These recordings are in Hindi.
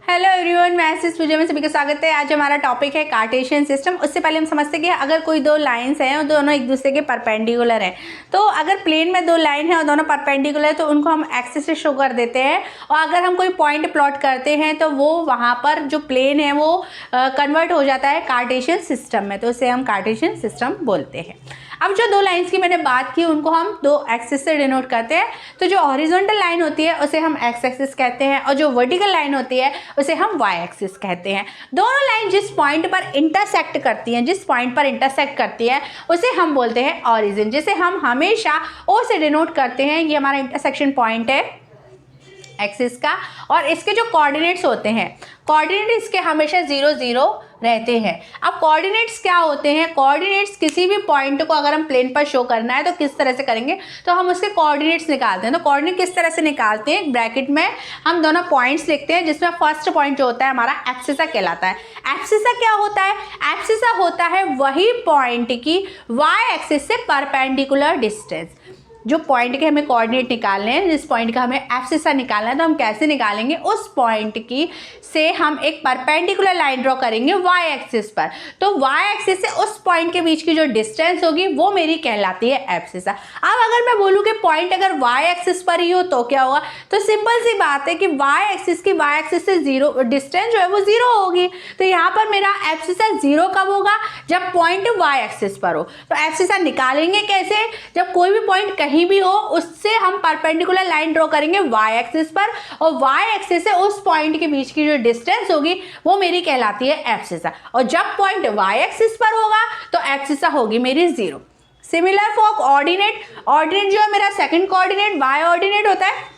हेलो एवरीवन, मैं इस वीडियो में सभी का स्वागत है। आज हमारा टॉपिक है कार्टेशियन सिस्टम। उससे पहले हम समझते हैं कि अगर कोई दो लाइंस हैं और दोनों एक दूसरे के परपेंडिकुलर हैं, तो अगर प्लेन में दो लाइन है और दोनों परपेंडिकुलर है तो उनको हम एक्सिस से शो कर देते हैं। और अगर हम कोई पॉइंट प्लॉट करते हैं तो वो वहाँ पर जो प्लेन है वो कन्वर्ट हो जाता है कार्टेशियन सिस्टम में, तो उसे हम कार्टेशियन सिस्टम बोलते हैं। अब जो दो लाइंस की मैंने बात की उनको हम दो एक्सिस से डिनोट करते हैं। तो जो हॉरिजॉन्टल लाइन होती है उसे हम एक्स एक्सिस कहते हैं और जो वर्टिकल लाइन होती है उसे हम वाई एक्सिस कहते हैं। दोनों लाइन जिस पॉइंट पर इंटरसेक्ट करती है उसे हम बोलते हैं ऑरिजिन, जिसे हम हमेशा ओ से डिनोट करते हैं। ये हमारा इंटरसेक्शन पॉइंट है एक्सिस का। और इसके जो कोऑर्डिनेट्स होते हैं, कोऑर्डिनेट इसके हमेशा 0 0 रहते हैं। अब कोऑर्डिनेट्स क्या होते हैं? कोऑर्डिनेट्स किसी भी पॉइंट को अगर हम प्लेन पर शो करना है तो किस तरह से करेंगे, तो हम उसके कोऑर्डिनेट्स निकालते हैं। तो कोऑर्डिनेट किस तरह से निकालते हैं? ब्रैकेट में हम दोनों पॉइंट्स लिखते हैं, जिसमें फर्स्ट पॉइंट जो होता है हमारा एब्सिसा कहलाता है। एब्सिसा क्या होता है? एब्सिसा होता है वही पॉइंट की वाई एक्सिस से परपेंडिकुलर डिस्टेंस। जो पॉइंट के हमें कोऑर्डिनेट निकालने हैं, जिस पॉइंट का हमें एब्सिसा निकालना है, तो हम कैसे निकालेंगे? उस पॉइंट की से हम एक परपेंडिकुलर लाइन ड्रॉ करेंगे वाई एक्सिस पर। तो वाई एक्सिस से उस पॉइंट के बीच की जो डिस्टेंस होगी वो मेरी कहलाती है एब्सिसा। अब अगर मैं बोलूँ कि पॉइंट अगर वाई एक्सिस पर ही हो तो क्या होगा, तो सिंपल सी बात है कि वाई एक्सिस से जीरो डिस्टेंस जो है वो 0 होगी। तो यहाँ पर मेरा एब्सिसा 0 कब होगा? जब पॉइंट वाई एक्सिस पर हो। तो एब्सिसा निकालेंगे कैसे? जब कोई भी पॉइंट कहीं भी हो उससे हम परपेंडिकुलर लाइन ड्रॉ करेंगे वाई एक्सिस पर, और वाई एक्सिस से उस पॉइंट के बीच की जो डिस्टेंस होगी वो मेरी कहलाती है एब्सिसा। और जब पॉइंट वाई एक्सिस पर होगा तो एब्सिसा होगी मेरी 0। सिमिलर फॉर ऑर्डिनेट, ऑर्डिनेट जो है मेरा सेकंड कोऑर्डिनेट वाई ऑर्डिनेट होता है।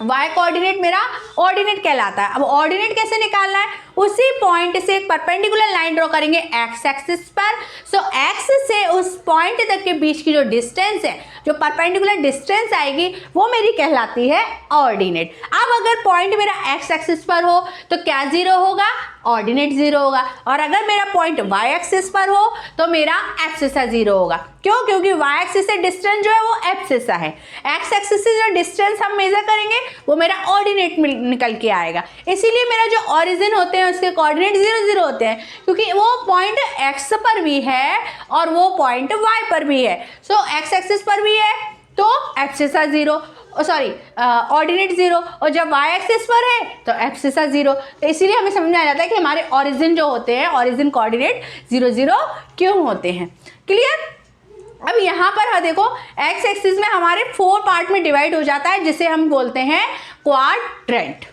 वाई कोऑर्डिनेट मेरा ऑर्डिनेट कहलाता है। अब ऑर्डिनेट कैसे निकालना है? उसी पॉइंट से एक परपेंडिकुलर लाइन ड्रॉ करेंगे एक्स एक्सिस पर। सो एक्स से उस पॉइंट तक के बीच की जो डिस्टेंस है, जो परपेंडिकुलर डिस्टेंस आएगी वो मेरी कहलाती है ऑर्डिनेट। अब अगर पॉइंट मेरा एक्स एक्सिस पर हो तो क्या 0 होगा? ऑर्डिनेट 0 होगा। और अगर मेरा पॉइंट वाई एक्सिस पर हो तो मेरा एब्सिसा 0 होगा। क्यों? क्योंकि वाई एक्सिस से डिस्टेंस जो है वो एब्सिसा है। एक्स एक्सिस से जो डिस्टेंस हम मेजर करेंगे वो मेरा ऑर्डिनेट निकल के आएगा। इसीलिए मेरा जो ऑरिजिन होते हैं उसके कोऑर्डिनेट 0 0 होते हैं, क्योंकि वो पॉइंट एक्स पर भी है और वो पॉइंट वाई पर भी है। सो एक्स एक्सिस पर भी है तो एब्सिसा 0, ऑर्डिनेट 0, और जब वाई एक्सिस पर है तो एब्सिसा 0। तो इसीलिए हमें समझ में आ जाता है कि हमारे ऑरिजिन जो होते हैं, ऑरिजिन कोऑर्डिनेट 0 0 क्यों होते हैं। क्लियर? अब यहाँ पर देखो एक्स एक्सिस में हमारे 4 पार्ट में डिवाइड हो जाता है, जिसे हम बोलते हैं क्वाड्रेंट।